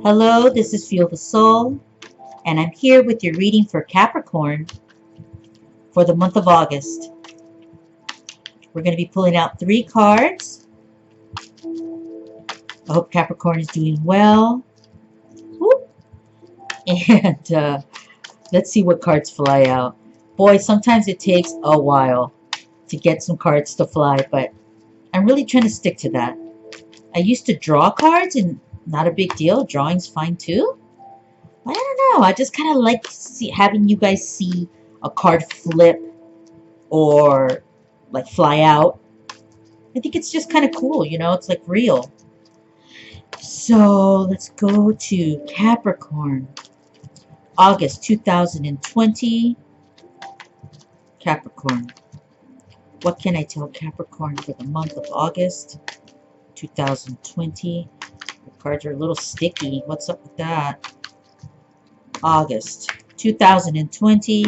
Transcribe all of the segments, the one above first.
Hello, this is Feel the Soul, and I'm here with your reading for Capricorn for the month of August. We're going to be pulling out 3 cards. I hope Capricorn is doing well. Whoop. And let's see what cards fly out. Boy, sometimes it takes a while to get some cards to fly, but I'm really trying to stick to that. I used to draw cards, and not a big deal. Drawing's fine too. I don't know. I just kind of like having you guys see a card flip or like fly out. I think it's just kind of cool, you know. It's like real. So let's go to Capricorn. August 2020. Capricorn. What can I tell Capricorn for the month of August 2020? The cards are a little sticky. What's up with that? August 2020.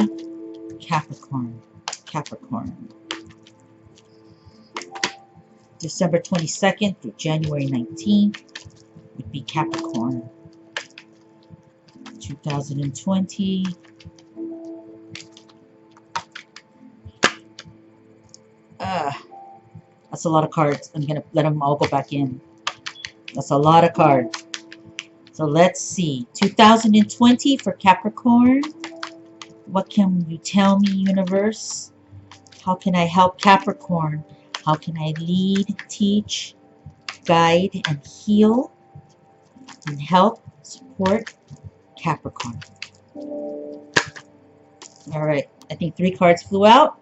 Capricorn. Capricorn. December 22nd through January 19th would be Capricorn. 2020. That's a lot of cards. I'm going to let them all go back in. That's a lot of cards. So let's see. 2020 for Capricorn. What can you tell me, universe? How can I help Capricorn? How can I lead, teach, guide, and heal, and help, support Capricorn? All right. I think 3 cards flew out.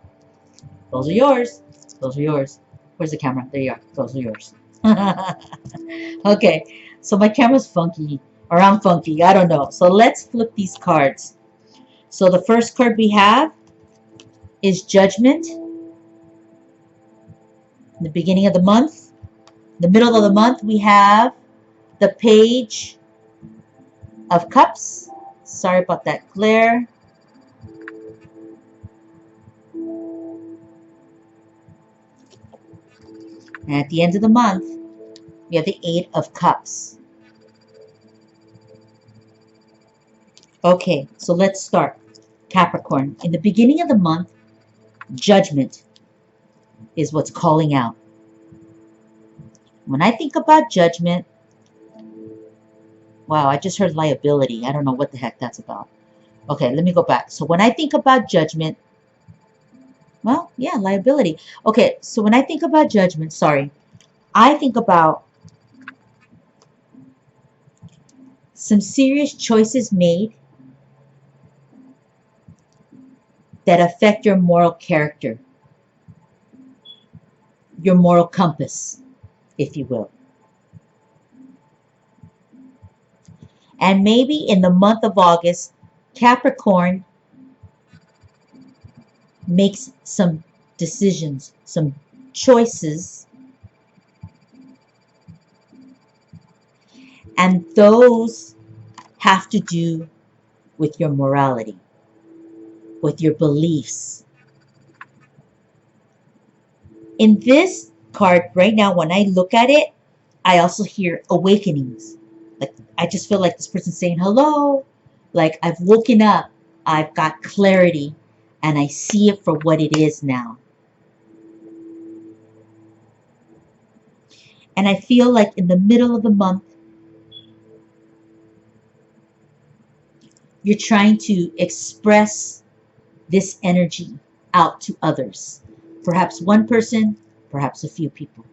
Those are yours. Those are yours. Where's the camera? There you are. Those are yours. Okay. So my camera's funky. Or I'm funky. I don't know. So let's flip these cards. So the first card we have is Judgment. In the beginning of the month. The middle of the month we have the Page of Cups. Sorry about that glare. And at the end of the month, we have the 8 of Cups. Okay, so let's start. Capricorn. In the beginning of the month, Judgment is what's calling out. When I think about Judgment, wow, I just heard liability. I don't know what the heck that's about. Okay, let me go back. So when I think about Judgment, well, yeah, liability. Okay, so when I think about Judgment, sorry, I think about some serious choices made that affect your moral character, your moral compass, if you will. And maybe in the month of August, Capricorn makes some decisions, some choices, and those have to do with your morality, with your beliefs. In this card right now, when I look at it, I also hear awakenings. Like, I just feel like this person's saying hello, like I've woken up, I've got clarity, and I see it for what it is now. And I feel like in the middle of the month, you're trying to express this energy out to others. Perhaps one person, perhaps a few people.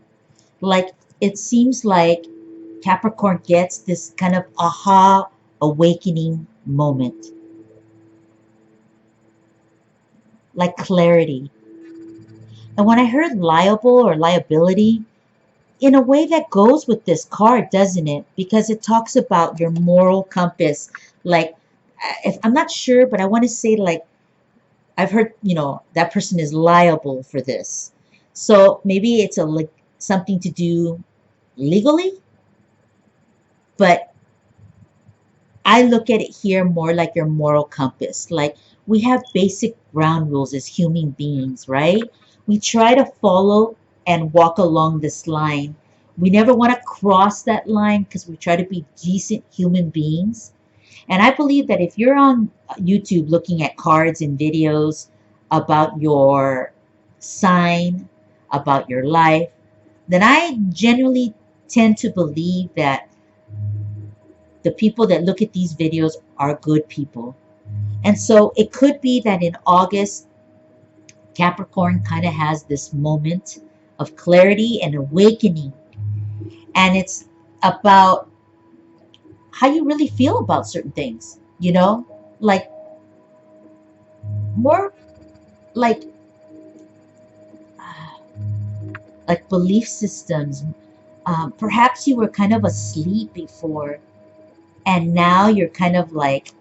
Like, it seems like Capricorn gets this kind of aha awakening moment. Like clarity. And when I heard liable or liability, in a way that goes with this card, doesn't it? Because it talks about your moral compass. Like, if I'm not sure, but I want to say, like, I've heard, you know, that person is liable for this. So maybe it's like something to do legally. But I look at it here more like your moral compass. Like, we have basic ground rules as human beings, right? We try to follow and walk along this line We never want to cross that line because we try to be decent human beings. And I believe that if you're on YouTube looking at cards and videos about your sign, about your life, then I generally tend to believe that the people that look at these videos are good people. And so it could be that in August, Capricorn kind of has this moment of clarity and awakening. And it's about how you really feel about certain things, you know? Like, more like belief systems. Perhaps you were kind of asleep before, and now you're kind of like,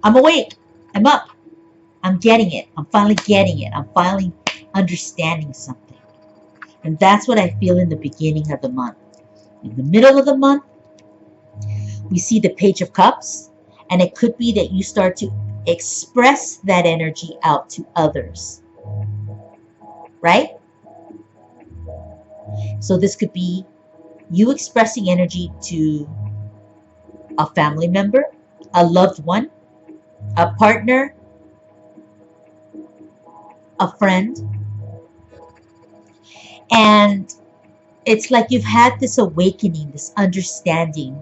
I'm awake, I'm up, I'm getting it, I'm finally getting it, I'm finally understanding something. And that's what I feel in the beginning of the month. In the middle of the month, we see the Page of Cups, and it could be that you start to express that energy out to others, right? So this could be you expressing energy to a family member, a loved one, a partner, a friend. And it's like you've had this awakening, this understanding,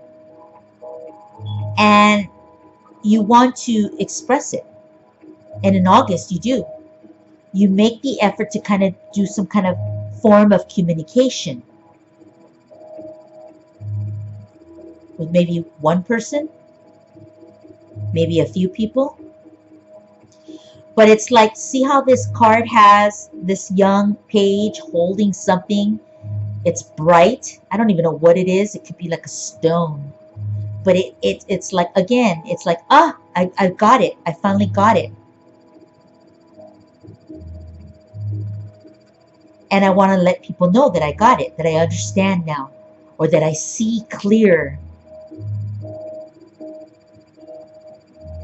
and you want to express it. And in August, you do. You make the effort to kind of do some kind of form of communication with maybe one person, maybe a few people. But it's like, see how this card has this young page holding something. It's bright. I don't even know what it is. It could be like a stone. But it's like, again, it's like, I got it. I finally got it. And I want to let people know that I got it, that I understand now, or that I see clear.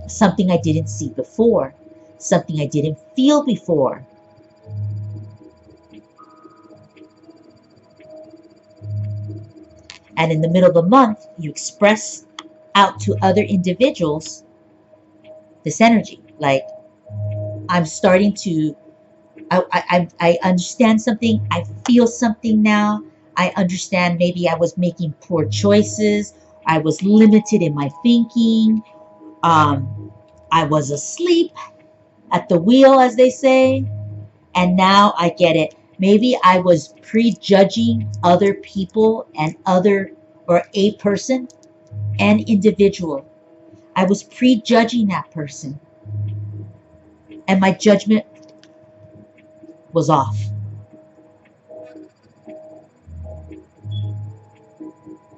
Something I didn't see before, something I didn't feel before. And in the middle of the month, you express out to other individuals this energy. Like, I'm starting to, I understand something, I feel something now. I understand maybe I was making poor choices. I was limited in my thinking. I was asleep at the wheel, as they say, and now I get it. Maybe I was prejudging other people and or a person, an individual. I was prejudging that person, and my judgment was off.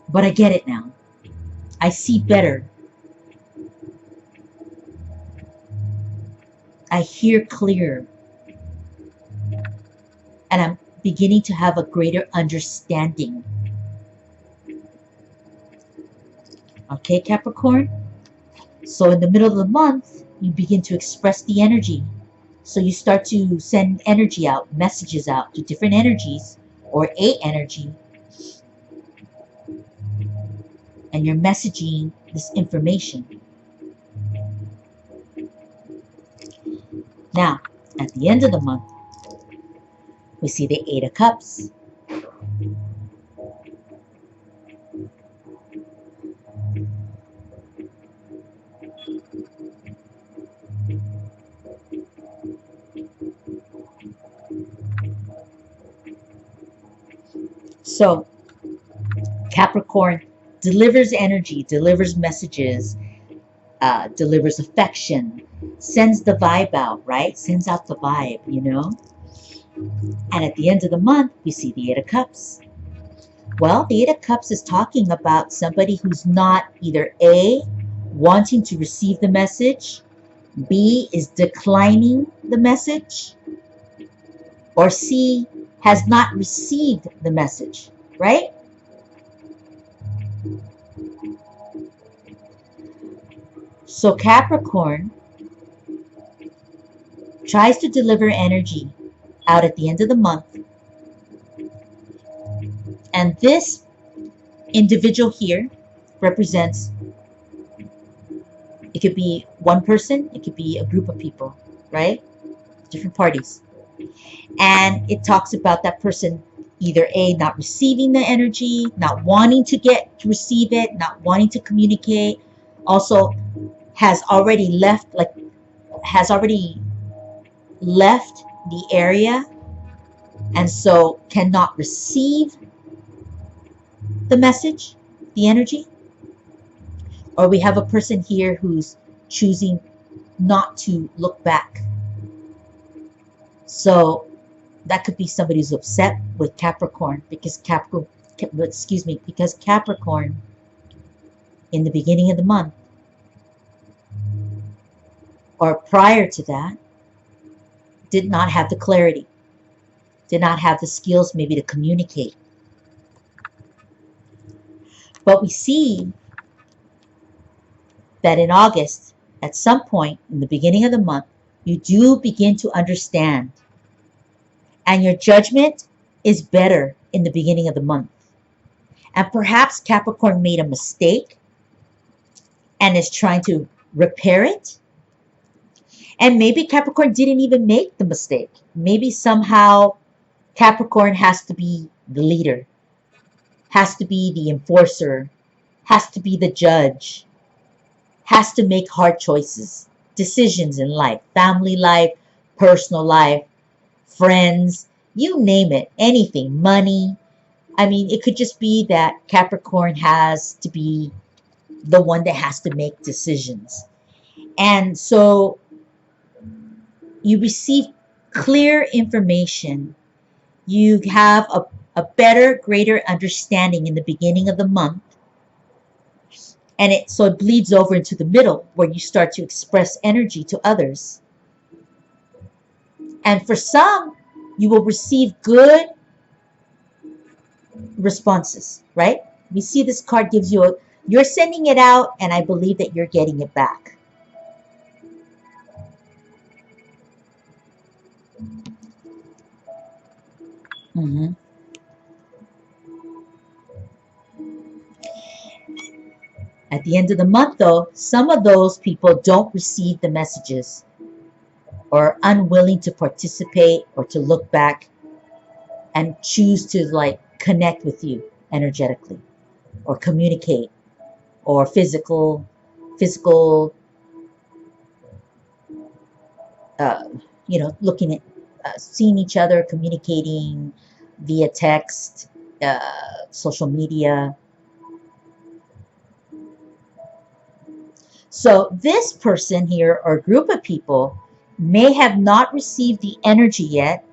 But I get it now. I see better. I hear clearer. And I'm beginning to have a greater understanding. Okay, Capricorn? So in the middle of the month, you begin to express the energy. So you start to send energy out, messages out to different energies, or a energy. And you're messaging this information. Now, at the end of the month, we see the Eight of Cups. So, Capricorn delivers energy, delivers messages, delivers affection, sends the vibe out, right? Sends out the vibe, you know? And at the end of the month, we see the Eight of Cups. Well, the Eight of Cups is talking about somebody who's not either A, wanting to receive the message, B, is declining the message, or C, has not received the message, right? So Capricorn tries to deliver energy out at the end of the month, And this individual here represents, it could be one person, it could be a group of people, right? Different parties. And it talks about that person either A, not receiving the energy, not wanting to receive it, not wanting to communicate, also has already left the area, and so cannot receive the message, the energy. Or we have a person here who's choosing not to look back. So that could be somebody who's upset with Capricorn because Capricorn in the beginning of the month or prior to that did not have the clarity, did not have the skills maybe to communicate. But we see that in August, at some point in the beginning of the month, you do begin to understand. And your judgment is better in the beginning of the month. And perhaps Capricorn made a mistake and is trying to repair it. And maybe Capricorn didn't even make the mistake. Maybe somehow Capricorn has to be the leader, has to be the enforcer, has to be the judge, has to make hard choices, decisions in life, family life, personal life, friends, you name it, anything, money. I mean, it could just be that Capricorn has to be the one that has to make decisions. And so you receive clear information. You have a better, greater understanding in the beginning of the month. And so it bleeds over into the middle where you start to express energy to others. And for some, you will receive good responses, right? We see this card gives you you're sending it out, and I believe that you're getting it back. At the end of the month, though, some of those people don't receive the messages or are unwilling to participate or to look back and choose to connect with you energetically or communicate or physical looking at seeing each other, communicating via text, social media. So this person here or group of people may have not received the energy yet.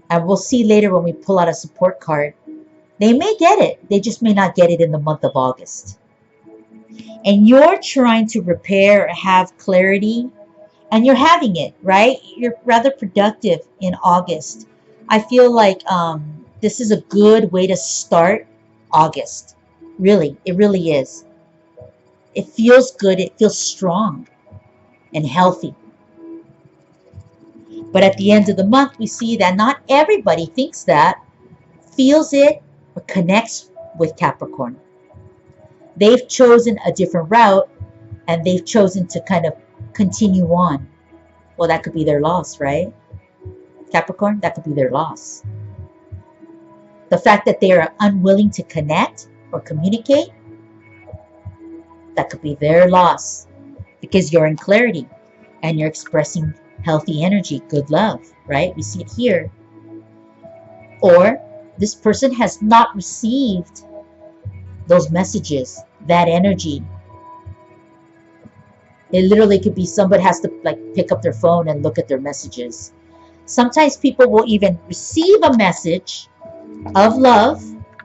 And we'll see later when we pull out a support card. They may get it. They just may not get it in the month of August. And you're trying to repair, have clarity, and you're having it, right? You're rather productive in August. I feel like this is a good way to start August. Really, it really is. It feels good. It feels strong and healthy. But at the end of the month, we see that not everybody thinks that, feels it, or connects with Capricorn. They've chosen a different route, and they've chosen to kind of continue on. Well, that could be their loss, right? Capricorn, that could be their loss. The fact that they are unwilling to connect or communicate, that could be their loss because you're in clarity and you're expressing healthy energy, good love, right? We see it here. Or this person has not received those messages, that energy. It literally could be somebody has to pick up their phone and look at their messages. Sometimes people will even receive a message of love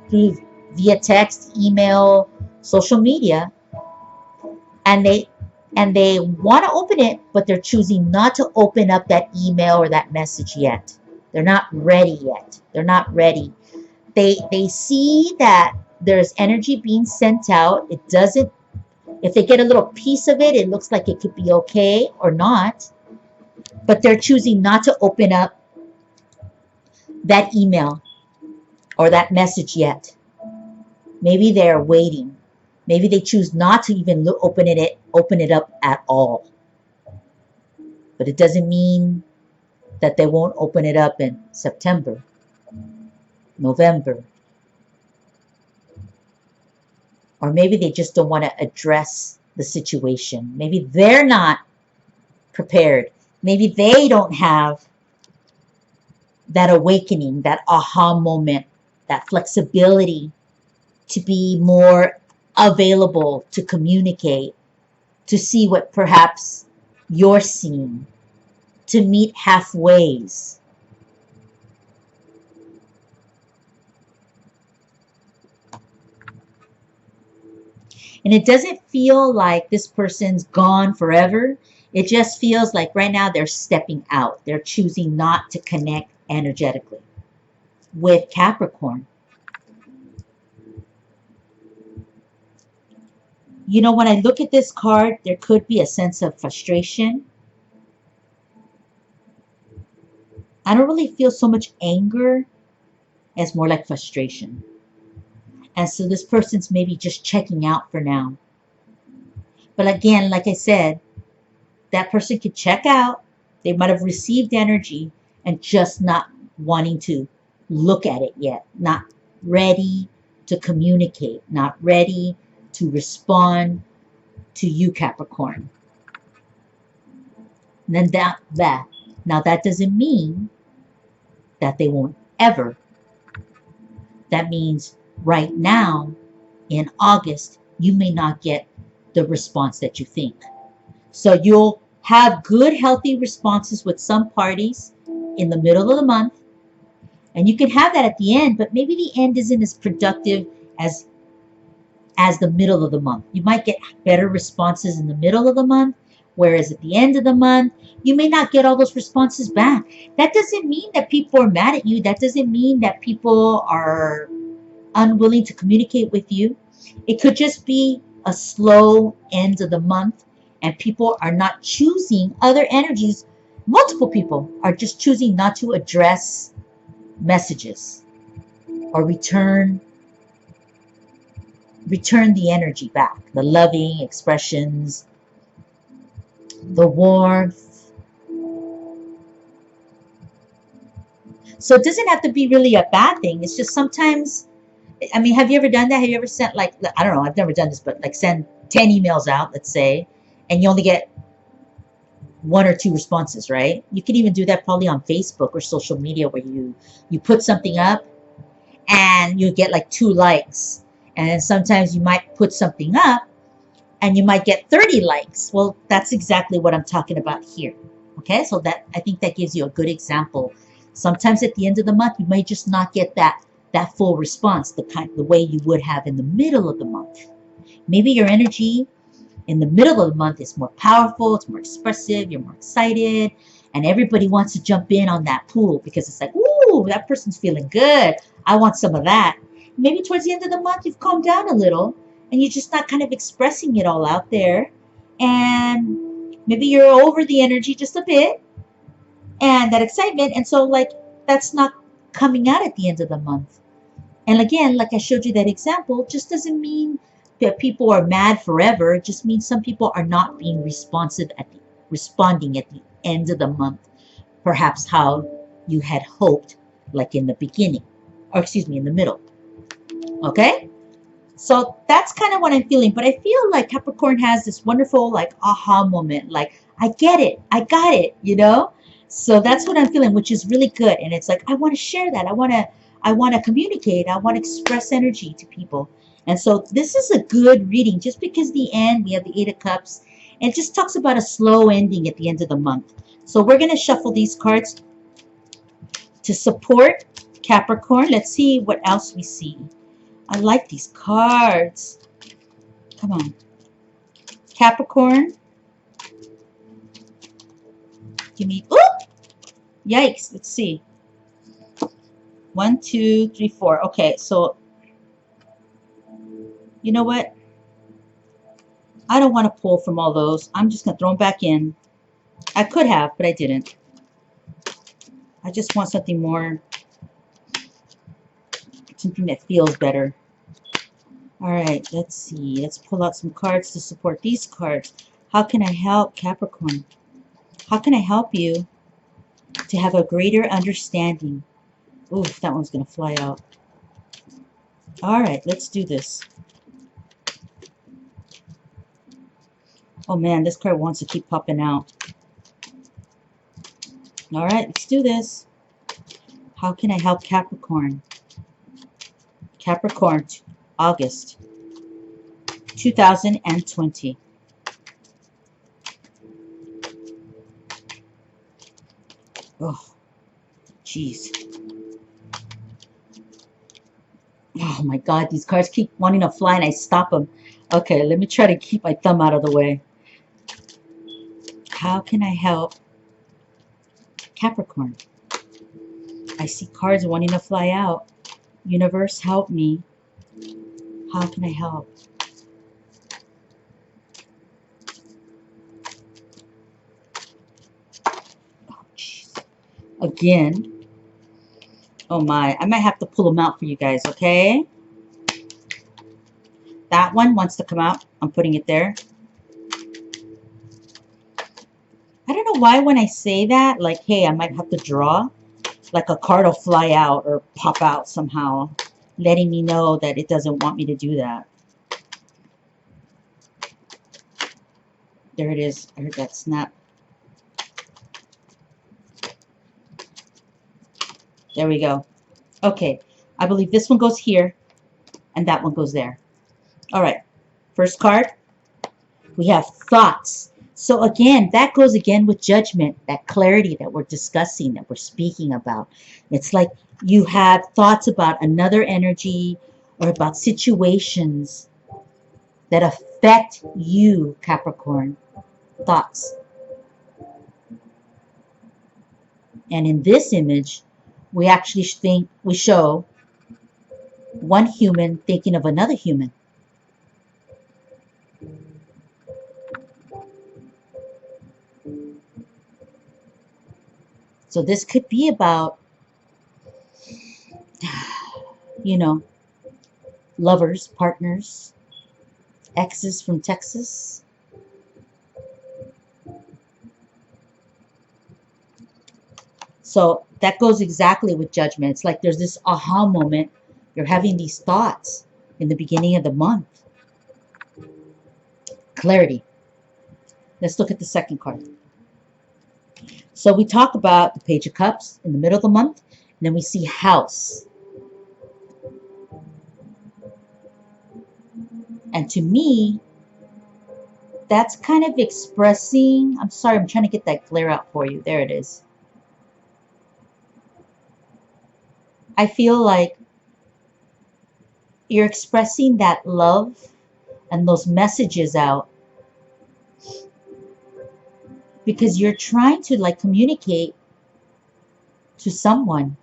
via text, email, social media, and they want to open it, but they're choosing not to open up that email or that message yet. They're not ready yet. They're not ready. They see that there's energy being sent out. It doesn't, if they get a little piece of it, it looks like it could be okay or not. But they're choosing not to open up that email or that message yet. Maybe they're waiting. Maybe they choose not to even open it up at all. But it doesn't mean that they won't open it up in September, November. Or maybe they just don't want to address the situation. Maybe they're not prepared. Maybe they don't have that awakening, that aha moment, that flexibility to be more available to communicate, to see what perhaps you're seeing, to meet halfways. And it doesn't feel like this person's gone forever. It just feels like right now they're stepping out. They're choosing not to connect energetically with Capricorn. You know, when I look at this card, there could be a sense of frustration. I don't really feel so much anger as more like frustration. And so this person's maybe just checking out for now. But again, like I said, that person could check out. They might have received energy and just not wanting to look at it yet. Not ready to communicate. Not ready to respond to you, Capricorn. And then now that doesn't mean that they won't ever. That means right now, in August, you may not get the response that you think. So you'll have good, healthy responses with some parties in the middle of the month. And you can have that at the end, but maybe the end isn't as productive as the middle of the month. You might get better responses in the middle of the month, whereas at the end of the month, you may not get all those responses back. That doesn't mean that people are mad at you. That doesn't mean that people are unwilling to communicate with you. It could just be a slow end of the month, and people are not choosing other energies. Multiple people are just choosing not to address messages or return the energy back, the loving expressions, the warmth. So it doesn't have to be really a bad thing. It's just sometimes, I mean, have you ever done that? Have you ever sent, like, I don't know, I've never done this, but like send 10 emails out, let's say, and you only get 1 or 2 responses, right? You can even do that probably on Facebook or social media, where you put something up and you get like 2 likes. And then sometimes you might put something up and you might get 30 likes. Well, that's exactly what I'm talking about here. Okay, so that, I think that gives you a good example. Sometimes at the end of the month, you may just not get that full response, the way you would have in the middle of the month. Maybe your energy in the middle of the month is more powerful, it's more expressive, you're more excited, and everybody wants to jump in on that pool because it's like, ooh, that person's feeling good. I want some of that. Maybe towards the end of the month, you've calmed down a little and you're just not kind of expressing it all out there. And maybe you're over the energy just a bit and that excitement. And so, like, that's not coming out at the end of the month. And again, like I showed you that example, just doesn't mean that people are mad forever. It just means some people are not being responsive responding at the end of the month, perhaps how you had hoped, like in the beginning, or excuse me, in the middle. Okay? So that's kind of what I'm feeling. But I feel like Capricorn has this wonderful, like, aha moment. Like, I get it. I got it, you know? So that's what I'm feeling, which is really good. And it's like, I want to share that. I want to communicate. I want to express energy to people. And so this is a good reading, just because the end, we have the 8 of Cups, and it just talks about a slow ending at the end of the month. So we're going to shuffle these cards to support Capricorn. Let's see what else we see. I like these cards. Come on. Capricorn. Give me, ooh! Yikes. Let's see. 1, 2, 3, 4. Okay, so you know what? I don't want to pull from all those. I'm just going to throw them back in. I could have, but I didn't. I just want something more something that feels better. All right, let's see. Let's pull out some cards to support these cards. How can I help Capricorn? How can I help you to have a greater understanding? Oof, that one's going to fly out. All right, let's do this. Oh man, this card wants to keep popping out. All right, let's do this. How can I help Capricorn? Capricorn, August 2020. Oh, jeez. Oh my God, these cards keep wanting to fly and I stop them. Okay, let me try to keep my thumb out of the way. How can I help Capricorn? I see cards wanting to fly out. Universe, help me. How can I help? Oh, jeez. Again. Oh my, I might have to pull them out for you guys, okay? That one wants to come out. I'm putting it there. I don't know why when I say that, like, hey, I might have to draw, like a card will fly out or pop out somehow, letting me know that it doesn't want me to do that. There it is. I heard that snap. There we go. Okay, I believe this one goes here and that one goes there. All right, first card, we have thoughts. So again, that goes again with judgment, that clarity that we're discussing, that we're speaking about. It's like you have thoughts about another energy or about situations that affect you, Capricorn. Thoughts. And in this image, we actually show one human thinking of another human. So this could be about, you know, lovers, partners, exes from Texas. So that goes exactly with judgment. It's like there's this aha moment. You're having these thoughts in the beginning of the month. Clarity. Let's look at the second card. So we talk about the Page of Cups in the middle of the month, and then we see House. And to me, that's kind of expressing, I'm sorry, I'm trying to get that glare out for you. There it is. I feel like you're expressing that love and those messages out because you're trying to like communicate to someone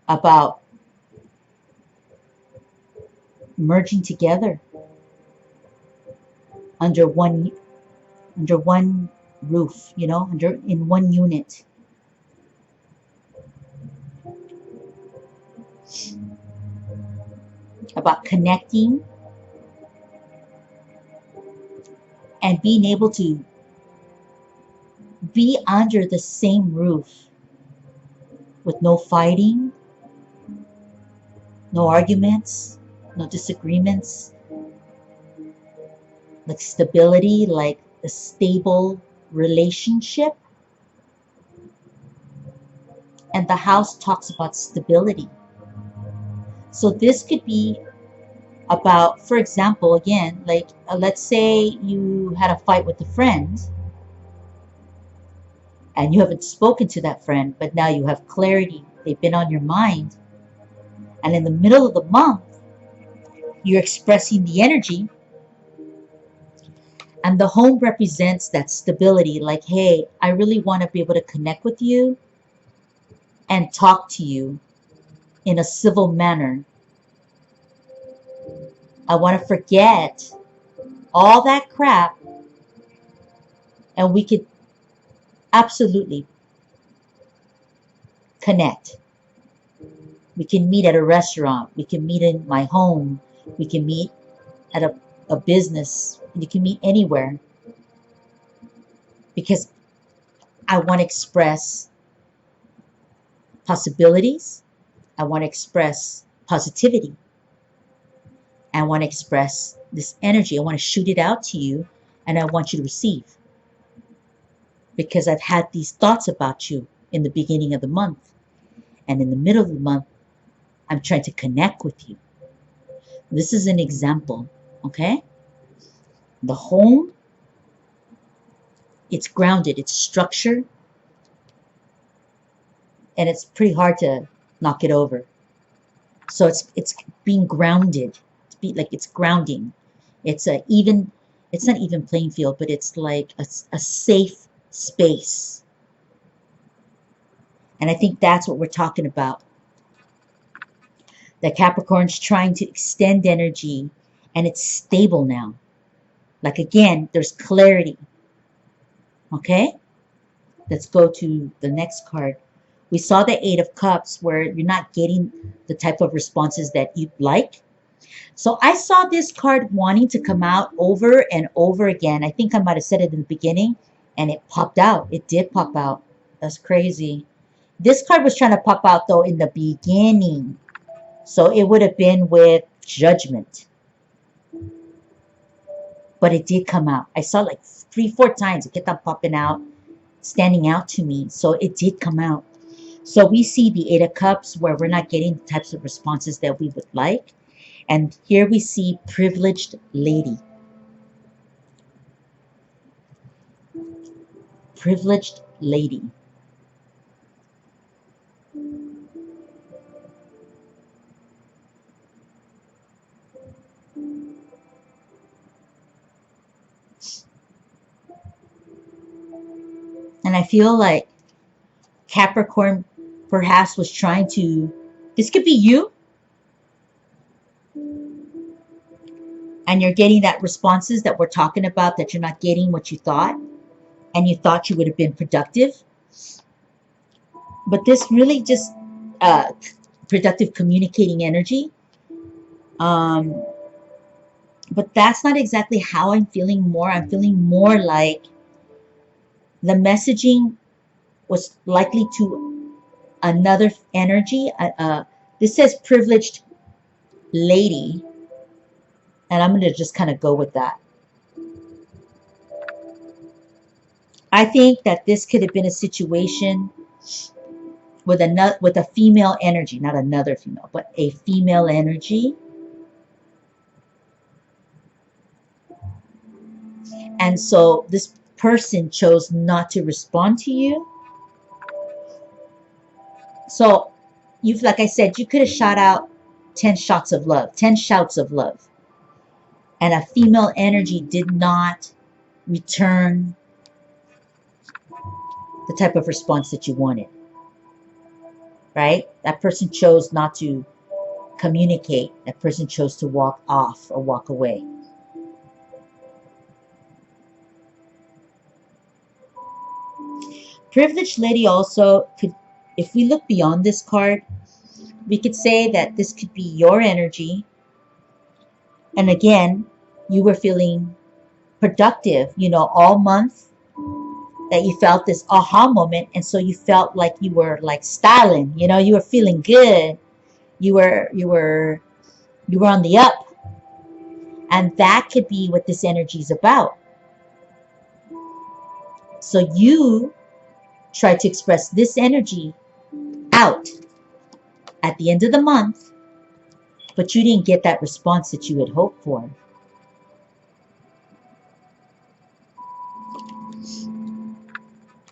about merging together under one roof, you know, in one unit. About connecting and being able to be under the same roof with no fighting, no arguments, no disagreements, like stability, like a stable relationship. And the house talks about stability. So this could be about, for example, again, like let's say you had a fight with a friend and you haven't spoken to that friend, but now you have clarity. They've been on your mind. And in the middle of the month, you're expressing the energy. And the home represents that stability. Like, hey, I really want to be able to connect with you and talk to you in a civil manner. I want to forget all that crap and we could absolutely connect. We can meet at a restaurant. We can meet in my home. We can meet at a business. You can meet anywhere, because I want to express possibilities. I want to express positivity. I want to express this energy. I want to shoot it out to you, and I want you to receive, because I've had these thoughts about you in the beginning of the month, and in the middle of the month I'm trying to connect with you. This is an example, okay? The home, it's grounded, it's structured, and it's pretty hard to knock it over. So it's being grounded. It's grounding. It's a even, it's not even playing field, but it's like a safe space. And I think that's what we're talking about. That Capricorn's trying to extend energy, and it's stable now. Like, again, there's clarity. Okay? Let's go to the next card. We saw the Eight of Cups, where you're not getting the type of responses that you'd like. So I saw this card wanting to come out over and over again. I think I might have said it in the beginning, and it popped out. It did pop out. That's crazy. This card was trying to pop out, though, in the beginning. So it would have been with Judgment. But it did come out. I saw like 3-4 times. It kept on popping out, standing out to me. So it did come out. So we see the Eight of Cups, where we're not getting the types of responses that we would like. And here we see Privileged Lady. Privileged Lady. And I feel like Capricorn perhaps was trying to, this could be you, and you're getting that responses that we're talking about, that you're not getting what you thought, and you thought you would have been productive. But this really just productive communicating energy. But that's not exactly how I'm feeling more. I'm feeling more like the messaging was likely to another energy. This says Privileged Lady, and I'm going to just kind of go with that. I think that this could have been a situation with a female energy, not another female, but a female energy. And so this person chose not to respond to you. So you've, like I said, you could have shot out 10 shots of love, 10 shouts of love. And a female energy did not return the type of response that you wanted. Right? That person chose not to communicate. That person chose to walk off or walk away. Privileged Lady also could, if we look beyond this card, we could say that this could be your energy. And again, you were feeling productive, you know, all month, that you felt this aha moment. And so you felt like you were like styling, you know, you were feeling good. You were on the up. And that could be what this energy is about. So you try to express this energy out at the end of the month, but you didn't get that response that you had hoped for.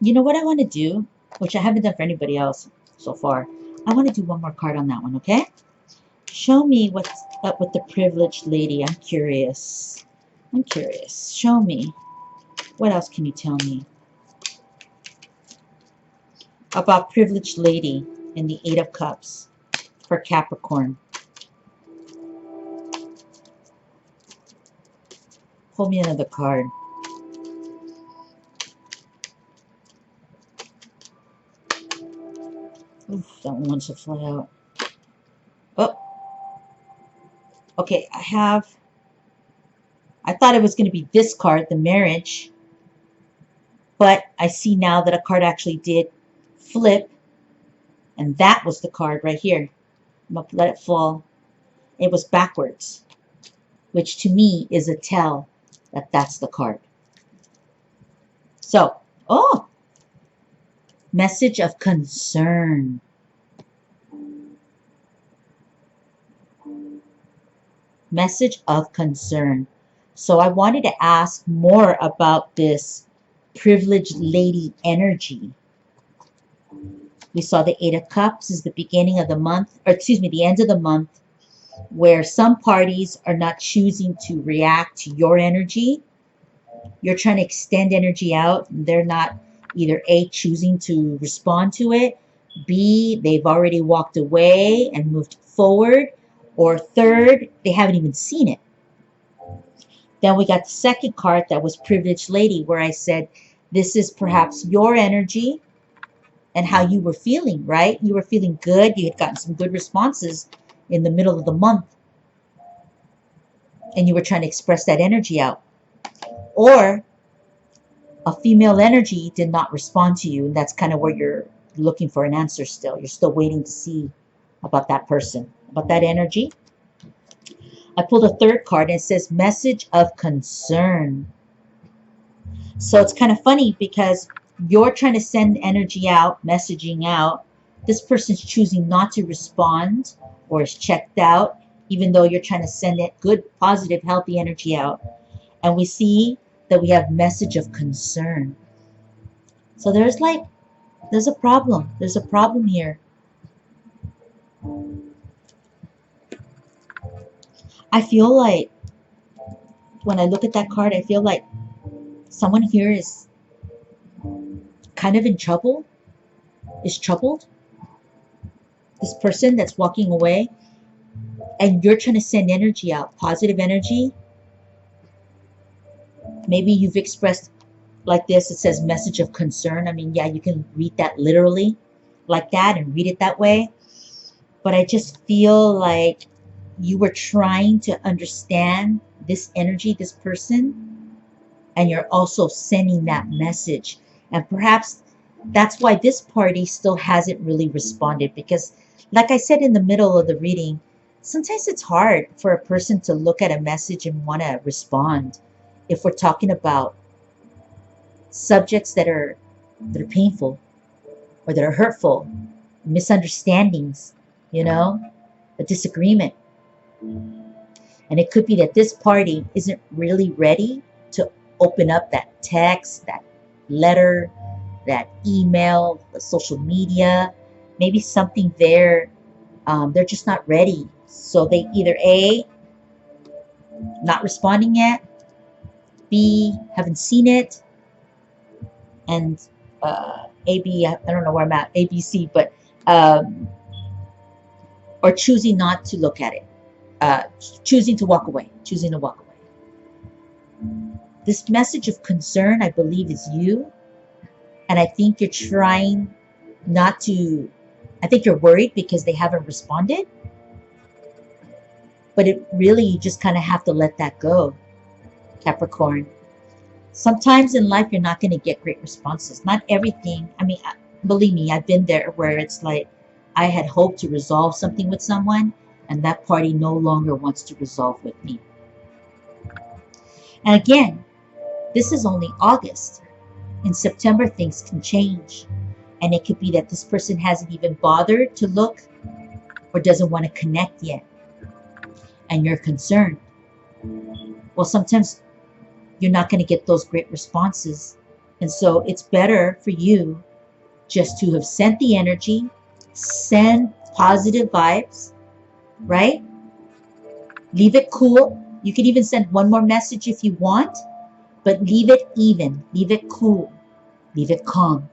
You know what I want to do, which I haven't done for anybody else so far. I want to do one more card on that one, okay? Show me what's up with the Privileged Lady. I'm curious. I'm curious. Show me. What else can you tell me about Privileged Lady and the Eight of Cups for Capricorn? Pull me another card. Oof, that one wants to fly out. Okay, I thought it was going to be this card, the marriage, but I see now that a card actually did flip, and that was the card right here. I'm going to let it fall. It was backwards, which to me is a tell that that's the card. So, oh, message of concern. Message of concern. So I wanted to ask more about this privileged lady energy. We saw the Eight of Cups is the beginning of the month, or excuse me, the end of the month, where some parties are not choosing to react to your energy. You're trying to extend energy out, and they're not either A, choosing to respond to it, B, they've already walked away and moved forward, or third, they haven't even seen it. Then we got the second card that was Privileged Lady, where I said, this is perhaps your energy and how you were feeling, right? You were feeling good. You had gotten some good responses in the middle of the month. And you were trying to express that energy out. Or a female energy did not respond to you. And that's kind of where you're looking for an answer still. You're still waiting to see about that person, about that energy. I pulled a third card and it says message of concern. So it's kind of funny because you're trying to send energy out, messaging out. This person's choosing not to respond or is checked out, even though you're trying to send it good, positive, healthy energy out. And we see that we have message of concern. So there's a problem. There's a problem here. I feel like when I look at that card, I feel like someone here is kind of in trouble, is troubled. This person that's walking away, and you're trying to send energy out, positive energy. Maybe you've expressed like this, it says message of concern. I mean, yeah, you can read that literally like that and read it that way. But I just feel like you were trying to understand this energy, this person, and you're also sending that message. And perhaps that's why this party still hasn't really responded, because like I said in the middle of the reading, sometimes it's hard for a person to look at a message and want to respond if we're talking about subjects that are painful or that are hurtful, misunderstandings, you know, a disagreement. And it could be that this party isn't really ready to open up that text, that letter, that email, the social media, maybe something there. They're just not ready. So they either A, not responding yet, B, haven't seen it, and A, B, I don't know where I'm at, A, B, C, but, or choosing not to look at it. Choosing to walk away. This message of concern, I believe, is you. And I think you're trying not to, I think you're worried because they haven't responded. But it really, you just kind of have to let that go, Capricorn. Sometimes in life, you're not going to get great responses. Not everything. I mean, believe me, I've been there where it's like I had hoped to resolve something with someone, and that party no longer wants to resolve with me. And again, this is only August. In September, things can change. And it could be that this person hasn't even bothered to look or doesn't want to connect yet. And you're concerned. Well, sometimes you're not going to get those great responses. And so it's better for you just to have sent the energy, send positive vibes, right? Leave it cool. You can even send one more message if you want, but leave it even, leave it cool, leave it calm.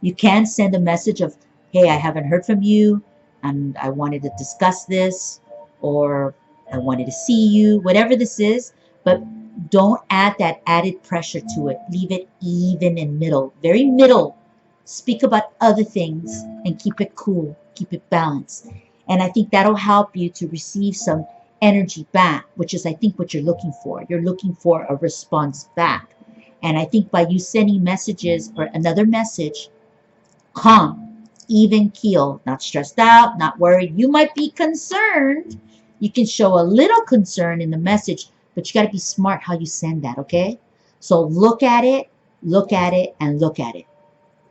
You can send a message of, hey, I haven't heard from you, and I wanted to discuss this, or I wanted to see you, whatever this is, but don't add that added pressure to it. Leave it even and middle, very middle. Speak about other things and keep it cool, keep it balanced. And I think that'll help you to receive some energy back, which is, I think, what you're looking for. You're looking for a response back. And I think by you sending messages or another message, calm, even keel, not stressed out, not worried. You might be concerned. You can show a little concern in the message, but you got to be smart how you send that, okay? So look at it, and look at it.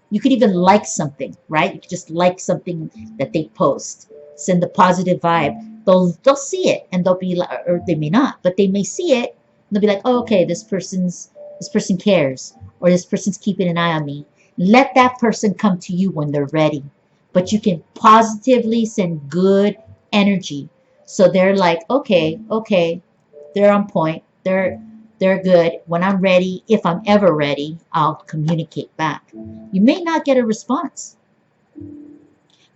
You could even like something, right? You could just like something that they post. Send a positive vibe. They'll see it and they'll be like, or they may not, but they may see it and they'll be like, oh, okay, this person cares, or this person's keeping an eye on me. Let that person come to you when they're ready. But you can positively send good energy. So they're like, okay, they're on point. They're good. When I'm ready, if I'm ever ready, I'll communicate back. You may not get a response.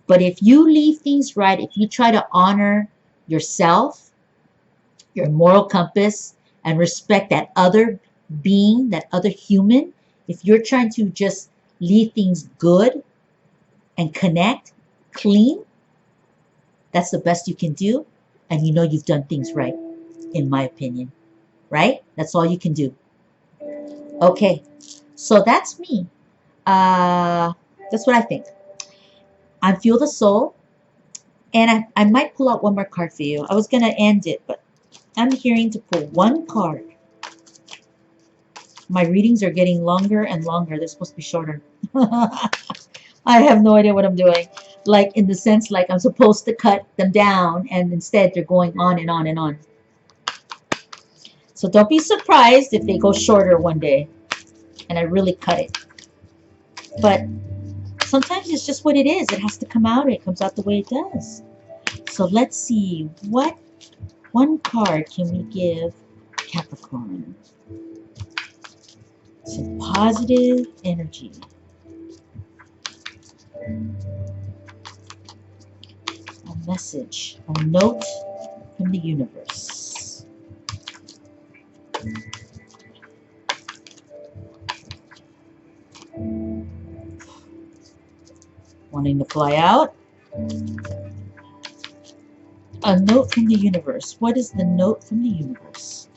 But if you leave things right, if you try to honor yourself, your moral compass, and respect that other being, that other human, if you're trying to just leave things good and connect, clean, that's the best you can do. And you know you've done things right, in my opinion. Right? That's all you can do. Okay. So that's me. That's what I think. I feel the soul. And I might pull out one more card for you. I was going to end it, but I'm hearing to pull one card. My readings are getting longer and longer. They're supposed to be shorter. I have no idea what I'm doing. Like, in the sense, like I'm supposed to cut them down, and instead they're going on and on and on. So don't be surprised if they go shorter one day and I really cut it. But sometimes it's just what it is. It has to come out. It comes out the way it does. So let's see. What one card can we give Capricorn? Some positive energy. A message, a note from the universe. Wanting to fly out. A note from the universe. What is the note from the universe?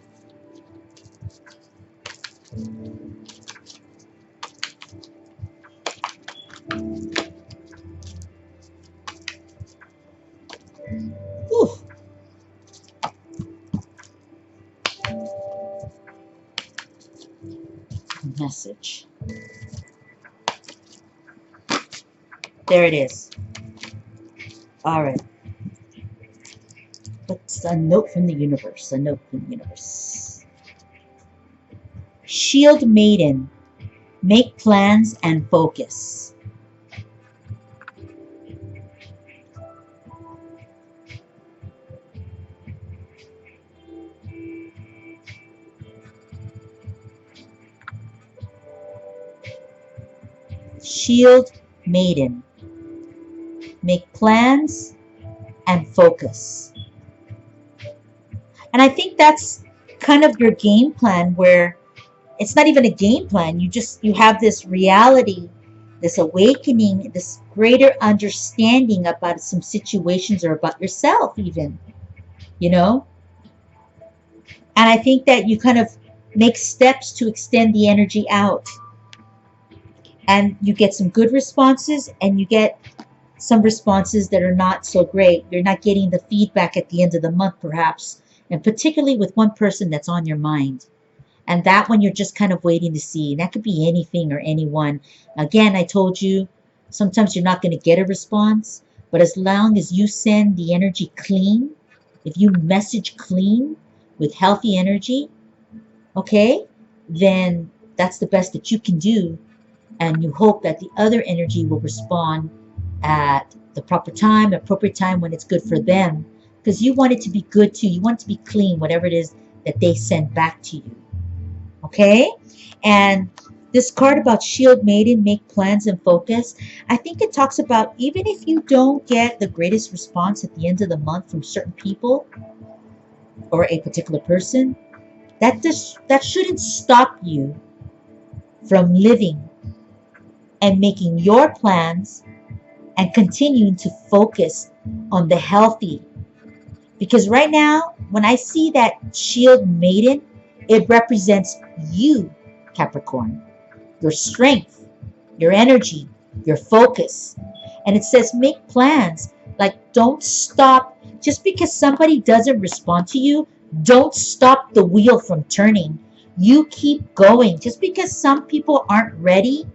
Ooh. Message. There it is. All right. What's a note from the universe? A note from the universe. Shield Maiden. Make plans and focus. Shield Maiden. Make plans and focus. And I think that's kind of your game plan, where it's not even a game plan. You have this reality, this awakening, this greater understanding about some situations or about yourself even, you know? And I think that you kind of make steps to extend the energy out. And you get some good responses, and you get some responses that are not so great. You're not getting the feedback at the end of the month, perhaps, and particularly with one person that's on your mind. And that one you're just kind of waiting to see. And that could be anything or anyone. Again, I told you, sometimes you're not going to get a response, but as long as you send the energy clean, if you message clean with healthy energy, okay, then that's the best that you can do. And you hope that the other energy will respond at the proper time, appropriate time, when it's good for them. Because you want it to be good too. You want it to be clean, whatever it is that they send back to you. Okay? And this card about Shield Maiden, make plans and focus, I think it talks about, even if you don't get the greatest response at the end of the month from certain people or a particular person, that shouldn't stop you from living and making your plans and continuing to focus on the healthy Because right now, when I see that shield maiden, it represents you, Capricorn, your strength, your energy, your focus. And it says make plans. Like, don't stop. Just because somebody doesn't respond to you, don't stop the wheel from turning. You keep going. Just because some people aren't ready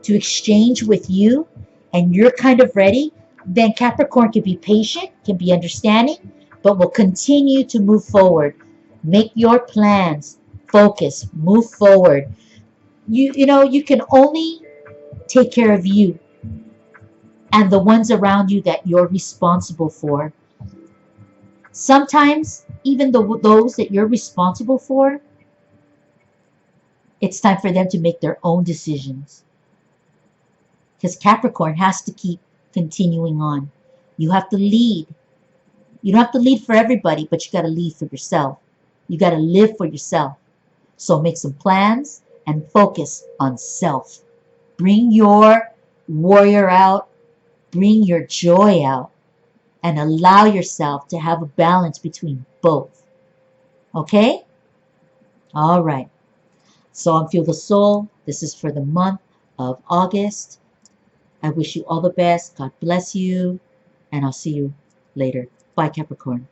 to exchange with you and you're kind of ready, then Capricorn can be patient, can be understanding, but will continue to move forward. Make your plans, focus, move forward. You can only take care of you and the ones around you that you're responsible for. Sometimes even those that you're responsible for, it's time for them to make their own decisions, because Capricorn has to keep continuing on. You have to lead. You don't have to lead for everybody, but you got to lead for yourself. You got to live for yourself. So make some plans and focus on self. Bring your warrior out. Bring your joy out. And allow yourself to have a balance between both. Okay? All right. So on Feel the Soul, this is for the month of August. I wish you all the best. God bless you. And I'll see you later. Bye, Capricorn.